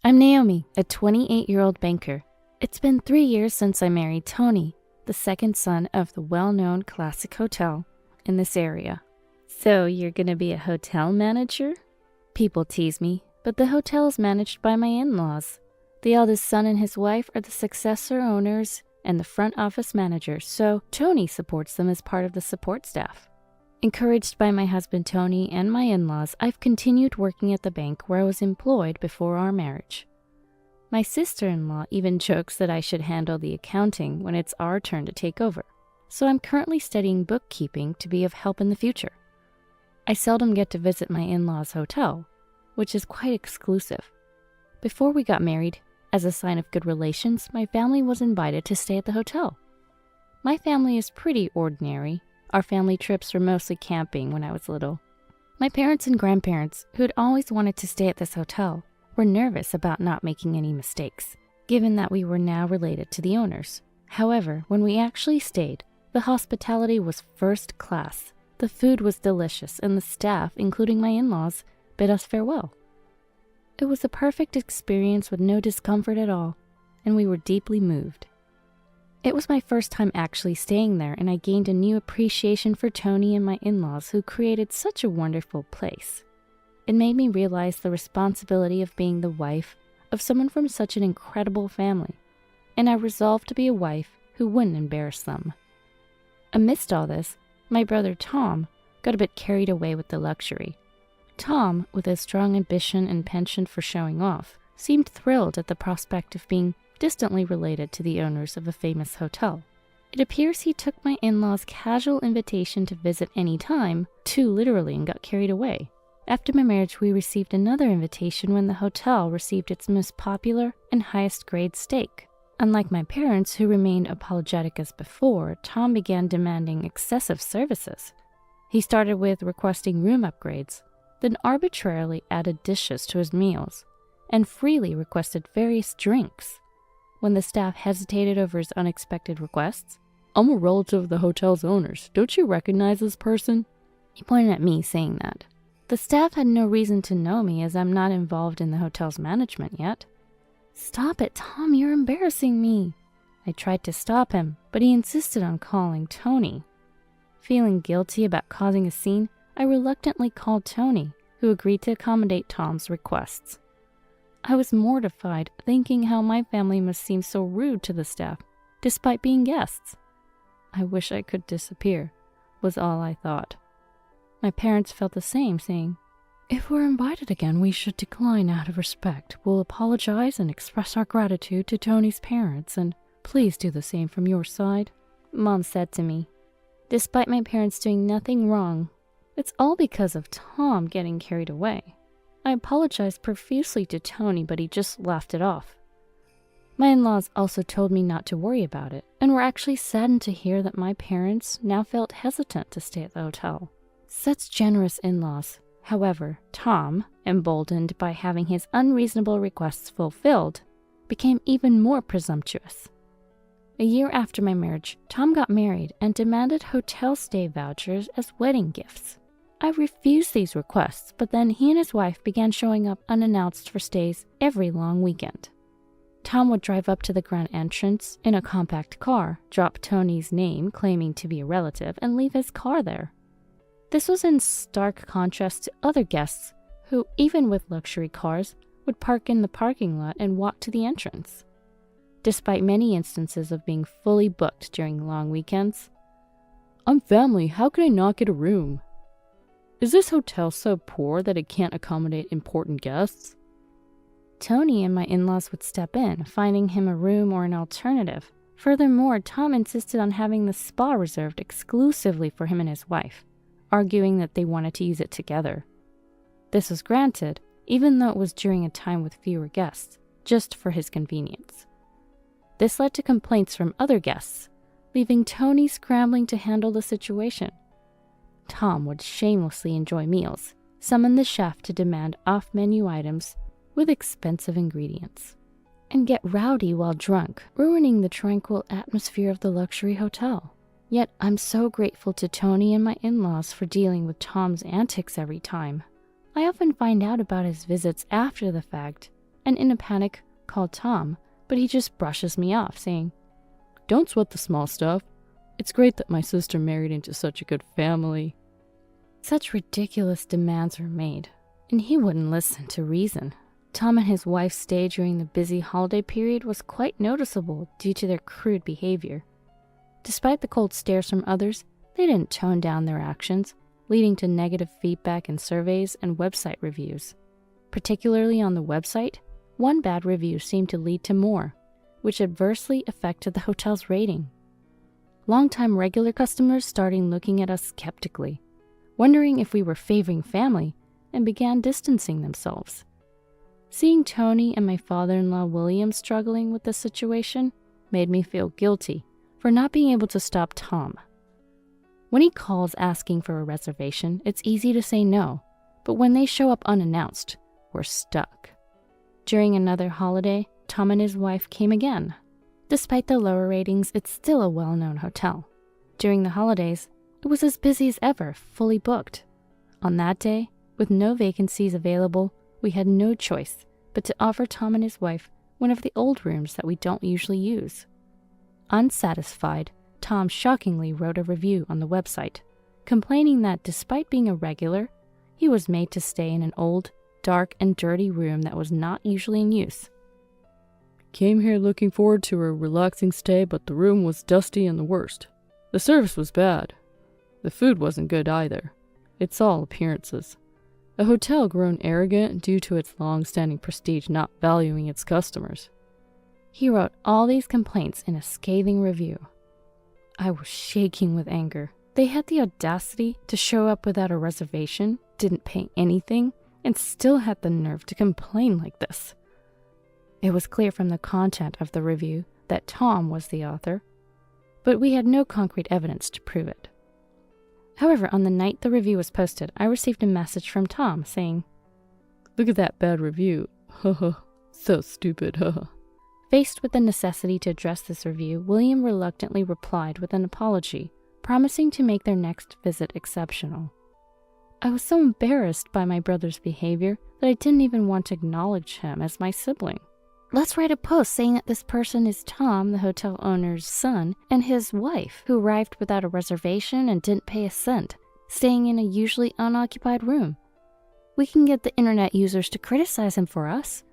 I'm Naomi, a 28-year-old banker. It's been 3 years since I married Tony, the second son of the well-known classic hotel in this area. So you're gonna be a hotel manager? People tease me, but the hotel is managed by my in-laws. The eldest son and his wife are the successor owners and the front office managers, so Tony supports them as part of the support staff. Encouraged by my husband Tony and my in-laws, I've continued working at the bank where I was employed before our marriage. My sister-in-law even jokes that I should handle the accounting when it's our turn to take over, so I'm currently studying bookkeeping to be of help in the future. I seldom get to visit my in-laws' hotel, which is quite exclusive. Before we got married, as a sign of good relations, my family was invited to stay at the hotel. My family is pretty ordinary. Our family trips were mostly camping when I was little. My parents and grandparents, who had always wanted to stay at this hotel, were nervous about not making any mistakes, given that we were now related to the owners. However, when we actually stayed, the hospitality was first class. The food was delicious, and the staff, including my in-laws, bid us farewell. It was a perfect experience with no discomfort at all, and we were deeply moved. It was my first time actually staying there, and I gained a new appreciation for Tony and my in-laws who created such a wonderful place. It made me realize the responsibility of being the wife of someone from such an incredible family, and I resolved to be a wife who wouldn't embarrass them. Amidst all this, my brother Tom got a bit carried away with the luxury. Tom, with his strong ambition and penchant for showing off, seemed thrilled at the prospect of being distantly related to the owners of a famous hotel. It appears he took my in-laws' casual invitation to visit any time too literally and got carried away. After my marriage, we received another invitation when the hotel received its most popular and highest grade steak. Unlike my parents, who remained apologetic as before, Tom began demanding excessive services. He started with requesting room upgrades, then arbitrarily added dishes to his meals, and freely requested various drinks. When the staff hesitated over his unexpected requests, "I'm a relative of the hotel's owners. Don't you recognize this person?" He pointed at me, saying that. The staff had no reason to know me as I'm not involved in the hotel's management yet. "Stop it, Tom, you're embarrassing me." I tried to stop him, but he insisted on calling Tony. Feeling guilty about causing a scene, I reluctantly called Tony, who agreed to accommodate Tom's requests. I was mortified, thinking how my family must seem so rude to the staff, despite being guests. I wish I could disappear, was all I thought. My parents felt the same, saying, "If we're invited again, we should decline out of respect. We'll apologize and express our gratitude to Tony's parents, and please do the same from your side," Mom said to me. Despite my parents doing nothing wrong, it's all because of Tom getting carried away. I apologized profusely to Tony, but he just laughed it off. My in-laws also told me not to worry about it, and were actually saddened to hear that my parents now felt hesitant to stay at the hotel. Such generous in-laws. However, Tom, emboldened by having his unreasonable requests fulfilled, became even more presumptuous. A year after my marriage, Tom got married and demanded hotel stay vouchers as wedding gifts. I refused these requests, but then he and his wife began showing up unannounced for stays every long weekend. Tom would drive up to the grand entrance in a compact car, drop Tony's name claiming to be a relative, and leave his car there. This was in stark contrast to other guests who, even with luxury cars, would park in the parking lot and walk to the entrance. Despite many instances of being fully booked during long weekends, "I'm family, how can I not get a room? Is this hotel so poor that it can't accommodate important guests?" Tony and my in-laws would step in, finding him a room or an alternative. Furthermore, Tom insisted on having the spa reserved exclusively for him and his wife, arguing that they wanted to use it together. This was granted, even though it was during a time with fewer guests, just for his convenience. This led to complaints from other guests, leaving Tony scrambling to handle the situation. Tom would shamelessly enjoy meals, summon the chef to demand off-menu items with expensive ingredients, and get rowdy while drunk, ruining the tranquil atmosphere of the luxury hotel. Yet I'm so grateful to Tony and my in-laws for dealing with Tom's antics every time. I often find out about his visits after the fact, and in a panic called Tom, but he just brushes me off, saying, "Don't sweat the small stuff. It's great that my sister married into such a good family." Such ridiculous demands were made, and he wouldn't listen to reason. Tom and his wife's stay during the busy holiday period was quite noticeable due to their crude behavior. Despite the cold stares from others, they didn't tone down their actions, leading to negative feedback in surveys and website reviews. Particularly on the website, one bad review seemed to lead to more, which adversely affected the hotel's rating. Longtime regular customers started looking at us skeptically, wondering if we were favoring family, and began distancing themselves. Seeing Tony and my father-in-law William struggling with the situation made me feel guilty for not being able to stop Tom. When he calls asking for a reservation, it's easy to say no, but when they show up unannounced, we're stuck. During another holiday, Tom and his wife came again. Despite the lower ratings, it's still a well-known hotel. During the holidays, it was as busy as ever, fully booked. On that day, with no vacancies available, we had no choice but to offer Tom and his wife one of the old rooms that we don't usually use. Unsatisfied, Tom shockingly wrote a review on the website, complaining that despite being a regular, he was made to stay in an old, dark, and dirty room that was not usually in use. "Came here looking forward to a relaxing stay, but the room was dusty and the worst. The service was bad. The food wasn't good either. It's all appearances. A hotel grown arrogant due to its long-standing prestige not valuing its customers." He wrote all these complaints in a scathing review. I was shaking with anger. They had the audacity to show up without a reservation, didn't pay anything, and still had the nerve to complain like this. It was clear from the content of the review that Tom was the author, but we had no concrete evidence to prove it. However, on the night the review was posted, I received a message from Tom saying, "Look at that bad review. Haha, so stupid, haha." Faced with the necessity to address this review, William reluctantly replied with an apology, promising to make their next visit exceptional. I was so embarrassed by my brother's behavior that I didn't even want to acknowledge him as my sibling. Let's write a post saying that this person is Tom, the hotel owner's son, and his wife, who arrived without a reservation and didn't pay a cent, staying in a usually unoccupied room. We can get the internet users to criticize him for us.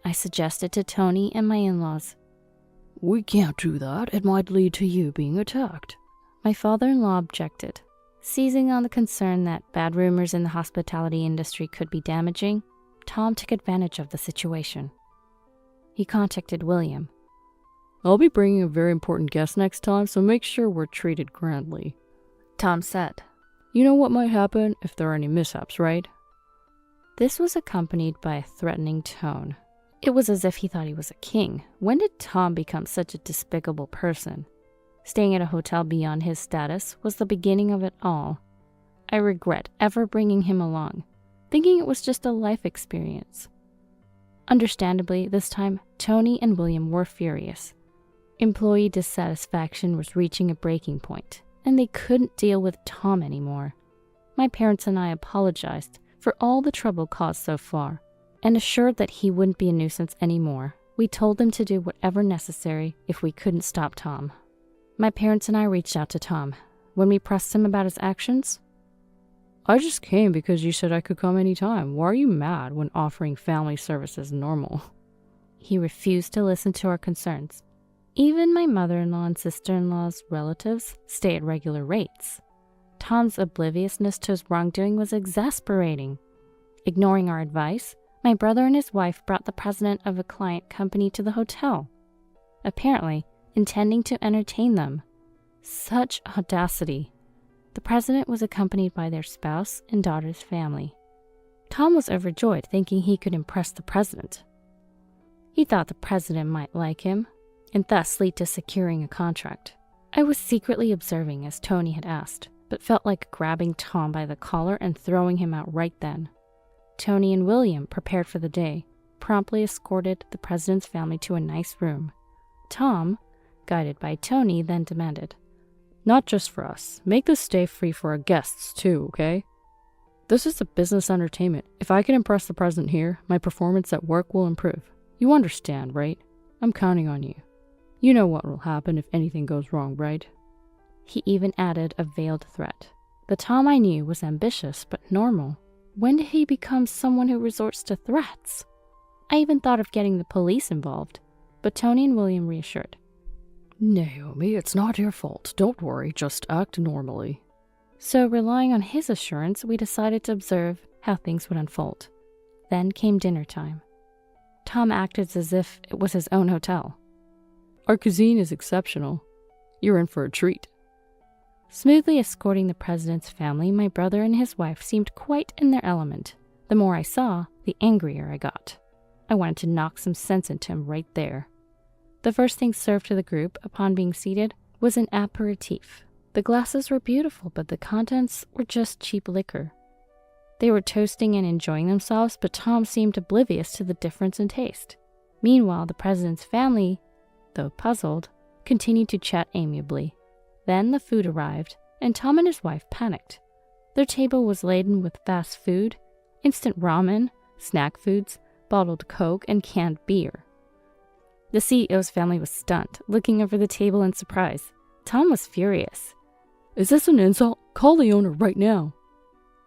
I suggested to Tony and my in-laws. "We can't do that. It might lead to you being attacked." My father-in-law objected. Seizing on the concern that bad rumors in the hospitality industry could be damaging, Tom took advantage of the situation. He contacted William. "I'll be bringing a very important guest next time, so make sure we're treated grandly," Tom said. "You know what might happen if there are any mishaps, right?" This was accompanied by a threatening tone. It was as if he thought he was a king. When did Tom become such a despicable person? Staying at a hotel beyond his status was the beginning of it all. I regret ever bringing him along, thinking it was just a life experience. Understandably, this time, Tony and William were furious. Employee dissatisfaction was reaching a breaking point, and they couldn't deal with Tom anymore. My parents and I apologized for all the trouble caused so far, and assured that he wouldn't be a nuisance anymore. We told them to do whatever necessary if we couldn't stop Tom. My parents and I reached out to Tom. When we pressed him about his actions, "I just came because you said I could come anytime. Why are you mad when offering family services normal?" He refused to listen to our concerns. Even my mother-in-law and sister-in-law's relatives stay at regular rates. Tom's obliviousness to his wrongdoing was exasperating. Ignoring our advice, my brother and his wife brought the president of a client company to the hotel, apparently intending to entertain them. Such audacity. The president was accompanied by their spouse and daughter's family. Tom was overjoyed, thinking he could impress the president. He thought the president might like him, and thus lead to securing a contract. I was secretly observing as Tony had asked, but felt like grabbing Tom by the collar and throwing him out right then. Tony and William, prepared for the day, promptly escorted the president's family to a nice room. Tom, guided by Tony, then demanded, "Not just for us. Make this stay free for our guests too, okay?" This is a business entertainment. If I can impress the president here, my performance at work will improve. You understand, right? I'm counting on you. You know what will happen if anything goes wrong, right? He even added a veiled threat. The Tom I knew was ambitious but normal. When did he become someone who resorts to threats? I even thought of getting the police involved, but Tony and William reassured. Naomi, it's not your fault. Don't worry, just act normally. So, relying on his assurance, we decided to observe how things would unfold. Then came dinner time. Tom acted as if it was his own hotel. Our cuisine is exceptional. You're in for a treat. Smoothly escorting the president's family, my brother and his wife seemed quite in their element. The more I saw, the angrier I got. I wanted to knock some sense into him right there. The first thing served to the group, upon being seated, was an aperitif. The glasses were beautiful, but the contents were just cheap liquor. They were toasting and enjoying themselves, but Tom seemed oblivious to the difference in taste. Meanwhile, the president's family, though puzzled, continued to chat amiably. Then the food arrived, and Tom and his wife panicked. Their table was laden with fast food, instant ramen, snack foods, bottled Coke, and canned beer. The CEO's family was stunned, looking over the table in surprise. Tom was furious. Is this an insult? Call the owner right now,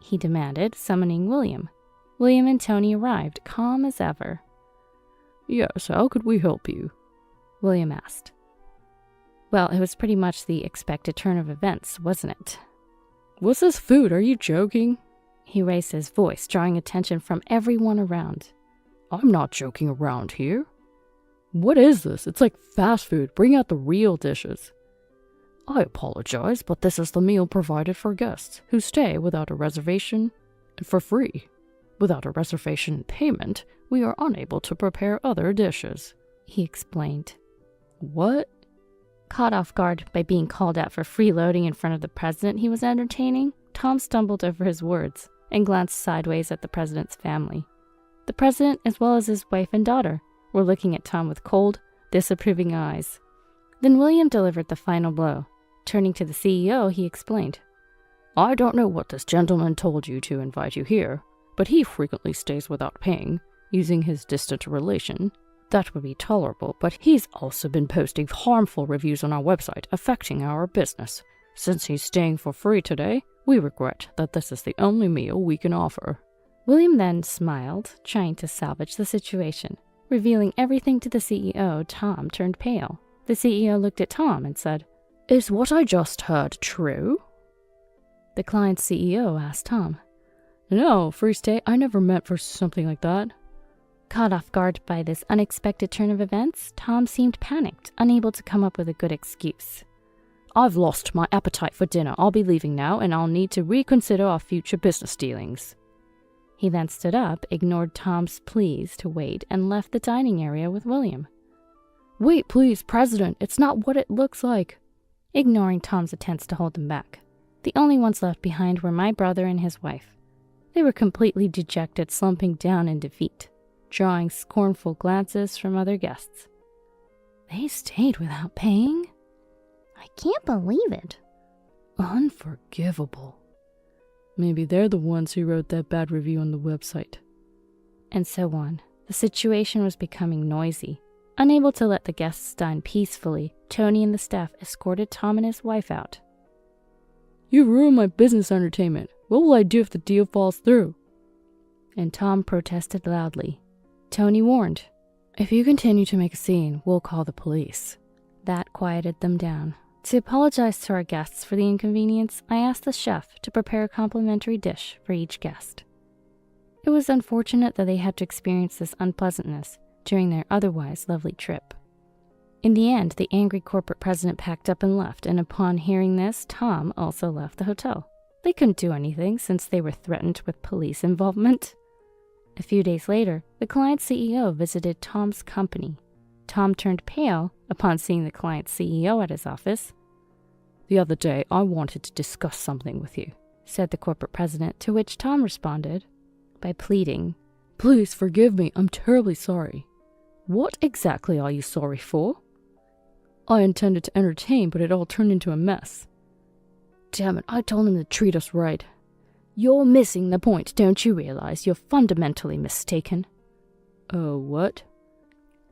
he demanded, summoning William. William and Tony arrived, calm as ever. Yes, how could we help you? William asked. Well, it was pretty much the expected turn of events, wasn't it? What's this food? Are you joking? He raised his voice, drawing attention from everyone around. I'm not joking around here. What is this? It's like fast food. Bring out the real dishes. I apologize, but this is the meal provided for guests who stay without a reservation and for free. Without a reservation payment, we are unable to prepare other dishes, he explained. What? Caught off guard by being called out for freeloading in front of the president he was entertaining, Tom stumbled over his words and glanced sideways at the president's family. The president, as well as his wife and daughter, were looking at Tom with cold, disapproving eyes. Then William delivered the final blow. Turning to the CEO, he explained, I don't know what this gentleman told you to invite you here, but he frequently stays without paying, using his distant relation. That would be tolerable, but he's also been posting harmful reviews on our website, affecting our business. Since he's staying for free today, we regret that this is the only meal we can offer. William then smiled, trying to salvage the situation. Revealing everything to the CEO, Tom turned pale. The CEO looked at Tom and said, Is what I just heard true? The client's CEO asked Tom. No, free stay, I never meant for something like that. Caught off guard by this unexpected turn of events, Tom seemed panicked, unable to come up with a good excuse. I've lost my appetite for dinner. I'll be leaving now, and I'll need to reconsider our future business dealings. He then stood up, ignored Tom's pleas to wait, and left the dining area with William. Wait, please, President, it's not what it looks like. Ignoring Tom's attempts to hold him back. The only ones left behind were my brother and his wife. They were completely dejected, slumping down in defeat, drawing scornful glances from other guests. They stayed without paying? I can't believe it. Unforgivable. Maybe they're the ones who wrote that bad review on the website. And so on. The situation was becoming noisy. Unable to let the guests dine peacefully, Tony and the staff escorted Tom and his wife out. You ruined my business entertainment. What will I do if the deal falls through? And Tom protested loudly. Tony warned, If you continue to make a scene, we'll call the police. That quieted them down. To apologize to our guests for the inconvenience, I asked the chef to prepare a complimentary dish for each guest. It was unfortunate that they had to experience this unpleasantness during their otherwise lovely trip. In the end, the angry corporate president packed up and left, and upon hearing this, Tom also left the hotel. They couldn't do anything since they were threatened with police involvement. A few days later, the client's CEO visited Tom's company. Tom turned pale upon seeing the client's CEO at his office. The other day, I wanted to discuss something with you, said the corporate president, to which Tom responded by pleading, Please forgive me, I'm terribly sorry. What exactly are you sorry for? I intended to entertain, but it all turned into a mess. Damn it, I told him to treat us right. You're missing the point, don't you realize? You're fundamentally mistaken. What?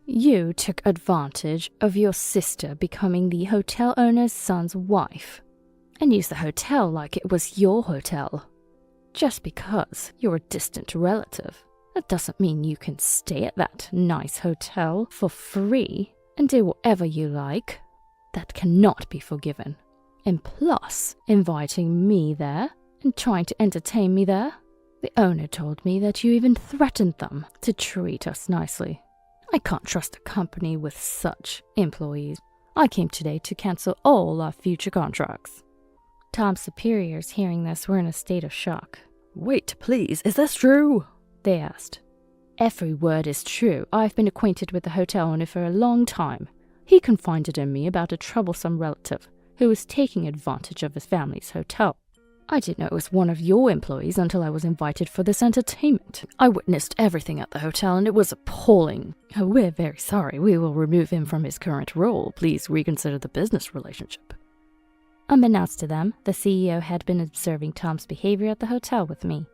You took advantage of your sister becoming the hotel owner's son's wife and used the hotel like it was your hotel. Just because you're a distant relative, that doesn't mean you can stay at that nice hotel for free and do whatever you like. That cannot be forgiven. And plus, inviting me there and trying to entertain me there. The owner told me that you even threatened them to treat us nicely. I can't trust a company with such employees. I came today to cancel all our future contracts. Tom's superiors, hearing this, were in a state of shock. Wait, please, is this true? They asked. Every word is true. I've been acquainted with the hotel owner for a long time. He confided in me about a troublesome relative who was taking advantage of his family's hotel. I didn't know it was one of your employees until I was invited for this entertainment. I witnessed everything at the hotel and it was appalling. We're very sorry. We will remove him from his current role. Please reconsider the business relationship. Unbeknownst to them, the CEO had been observing Tom's behavior at the hotel with me,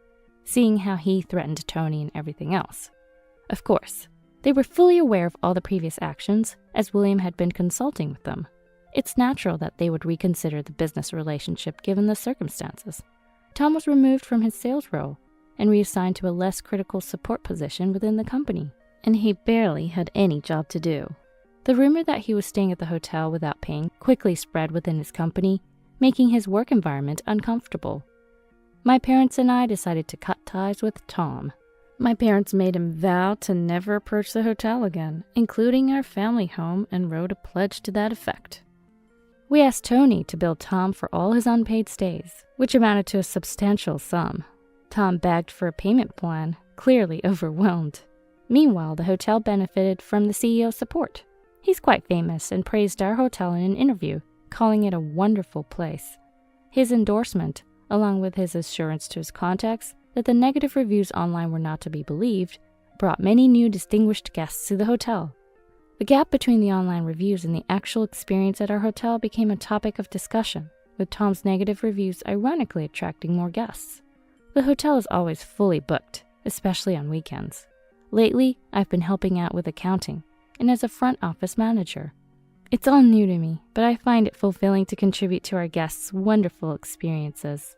seeing how he threatened Tony and everything else. Of course, they were fully aware of all the previous actions, as William had been consulting with them. It's natural that they would reconsider the business relationship given the circumstances. Tom was removed from his sales role and reassigned to a less critical support position within the company, and he barely had any job to do. The rumor that he was staying at the hotel without paying quickly spread within his company, making his work environment uncomfortable. My parents and I decided to cut ties with Tom. My parents made him vow to never approach the hotel again, including our family home, and wrote a pledge to that effect. We asked Tony to bill Tom for all his unpaid stays, which amounted to a substantial sum. Tom begged for a payment plan, clearly overwhelmed. Meanwhile, the hotel benefited from the CEO's support. He's quite famous and praised our hotel in an interview, calling it a wonderful place. His endorsement, along with his assurance to his contacts that the negative reviews online were not to be believed, brought many new distinguished guests to the hotel. The gap between the online reviews and the actual experience at our hotel became a topic of discussion, with Tom's negative reviews ironically attracting more guests. The hotel is always fully booked, especially on weekends. Lately, I've been helping out with accounting and as a front office manager. It's all new to me, but I find it fulfilling to contribute to our guests' wonderful experiences.